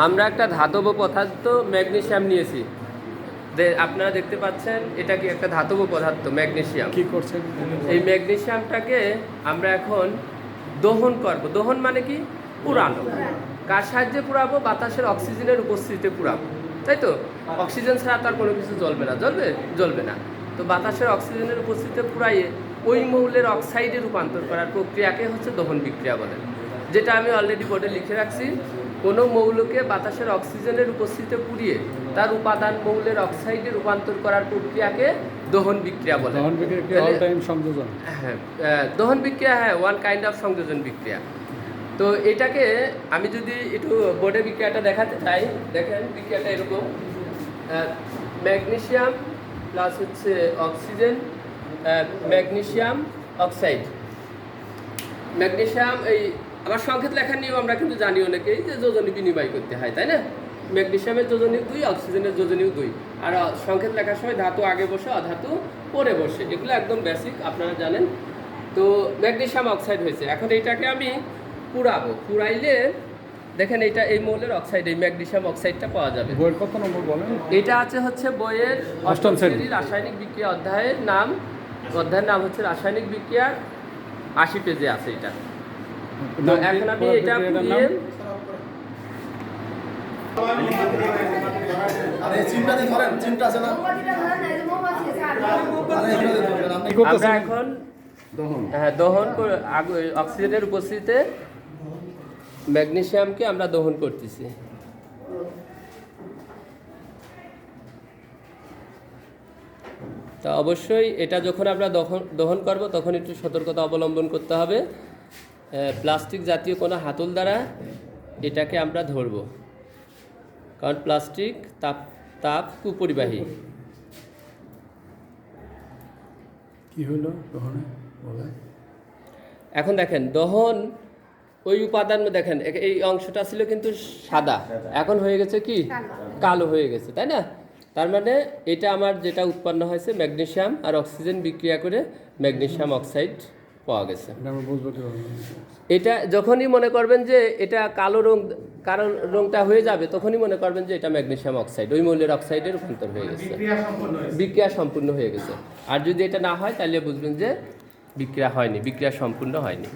আমরা একটা ধাতব পদার্থ ম্যাগনেসিয়াম নিয়েছি। আপনারা দেখতে পাচ্ছেন এটা কি একটা ধাতব পদার্থ ম্যাগনেসিয়াম। কি করছেন? এই ম্যাগনেসিয়ামটাকে আমরা এখন দহন করব। দহন মানে কি? পুরানো। কার সাহায্যে পুরাবো? বাতাসের অক্সিজেনের উপস্থিতিতে পুরাবো, তাই তো? অক্সিজেন ছাড়া তার কোনো কিছু জ্বলবে না। জ্বলবে না। তো বাতাসের অক্সিজেনের উপস্থিতিতে পুরাইয়ে ওই মৌলের অক্সাইডে রূপান্তর করার প্রক্রিয়াকে হচ্ছে দহন বিক্রিয়া বলে, যেটা আমি অলরেডি বোর্ডে লিখে রাখছি। কোনো মৌলকে বাতাসের অক্সিজেনের উপস্থিতিতে পুড়িয়ে তার উপাদান মৌলের অক্সাইডে রূপান্তর করার প্রক্রিয়াকে দহন বিক্রিয়া বলে। দহন বিক্রিয়া কি অল টাইম সংযোজন? হ্যাঁ, দহন বিক্রিয়া, হ্যাঁ, ওয়ান কাইন্ড অফ সংযোজন বিক্রিয়া। তো এটাকে আমি যদি একটু বোর্ডে বিক্রিয়াটা দেখাতে চাই, দেখেন বিক্রিয়াটা এরকম। ম্যাগনেসিয়াম প্লাস হচ্ছে অক্সিজেন, ম্যাগনেসিয়াম অক্সাইড। ম্যাগনেসিয়াম, এই আবার সংকেত লেখার নিয়েও আমরা কিন্তু জানি অনেকেই যে যোজনী বিনিময় করতে হয়, তাই না? ম্যাগনেসিয়ামের যোজনীয় 2, অক্সিজেনের যোজনীয় 2। আর সংকেত লেখার সময় ধাতু আগে বসে অধাতু পরে বসে, এগুলো একদম বেসিক, আপনারা জানেন। তো ম্যাগনেসিয়াম অক্সাইড হয়েছে। এখন এইটাকে আমি পুরাবো। পুরাইলে দেখেন এইটা এই মৌলের অক্সাইড, এই ম্যাগনেসিয়াম অক্সাইডটা পাওয়া যাবে। বইয়ের কত নম্বর বলেন? এটা হচ্ছে বইয়ের অষ্টম শ্রেণী রাসায়নিক বিক্রিয়া অধ্যায়ের নাম হচ্ছে রাসায়নিক বিক্রিয়ার 80 পেজে আছে এটা। তো এখন আমি এটা পুড়িয়ে আমরা এখন দহন অক্সিজেনের উপস্থিতিতে ম্যাগনেসিয়ামকে আমরা দহন করতেছি। তা অবশ্যই এটা যখন আমরা দহন করব তখন একটু সতর্কতা অবলম্বন করতে হবে। প্লাস্টিক জাতীয় কোনো হাতল দ্বারা এটাকে আমরা ধরব, কারণ প্লাস্টিক তাপ কুপরিবাহী। কি হলো দহনে বলে? এখন দেখেন দহন, ওই উপাদান দেখেন, এই অংশটা ছিল কিন্তু সাদা, এখন হয়ে গেছে কি কালো হয়ে গেছে, তাই না? তার মানে এটা আমার যেটা উৎপন্ন হয়েছে ম্যাগনেসিয়াম আর অক্সিজেন বিক্রিয়া করে ম্যাগনেসিয়াম অক্সাইড পাওয়া গেছে। এটা যখনই মনে করবেন যে এটা কালো রংটা হয়ে যাবে, তখনই মনে করবেন যে এটা ম্যাগনেসিয়াম অক্সাইড, ওই মৌলের অক্সাইডে রূপান্তর হয়ে গেছে, বিক্রিয়া সম্পূর্ণ হয়ে গেছে। আর যদি এটা না হয় তাহলে বুঝবেন যে বিক্রিয়া হয়নি, বিক্রিয়া সম্পূর্ণ হয়নি।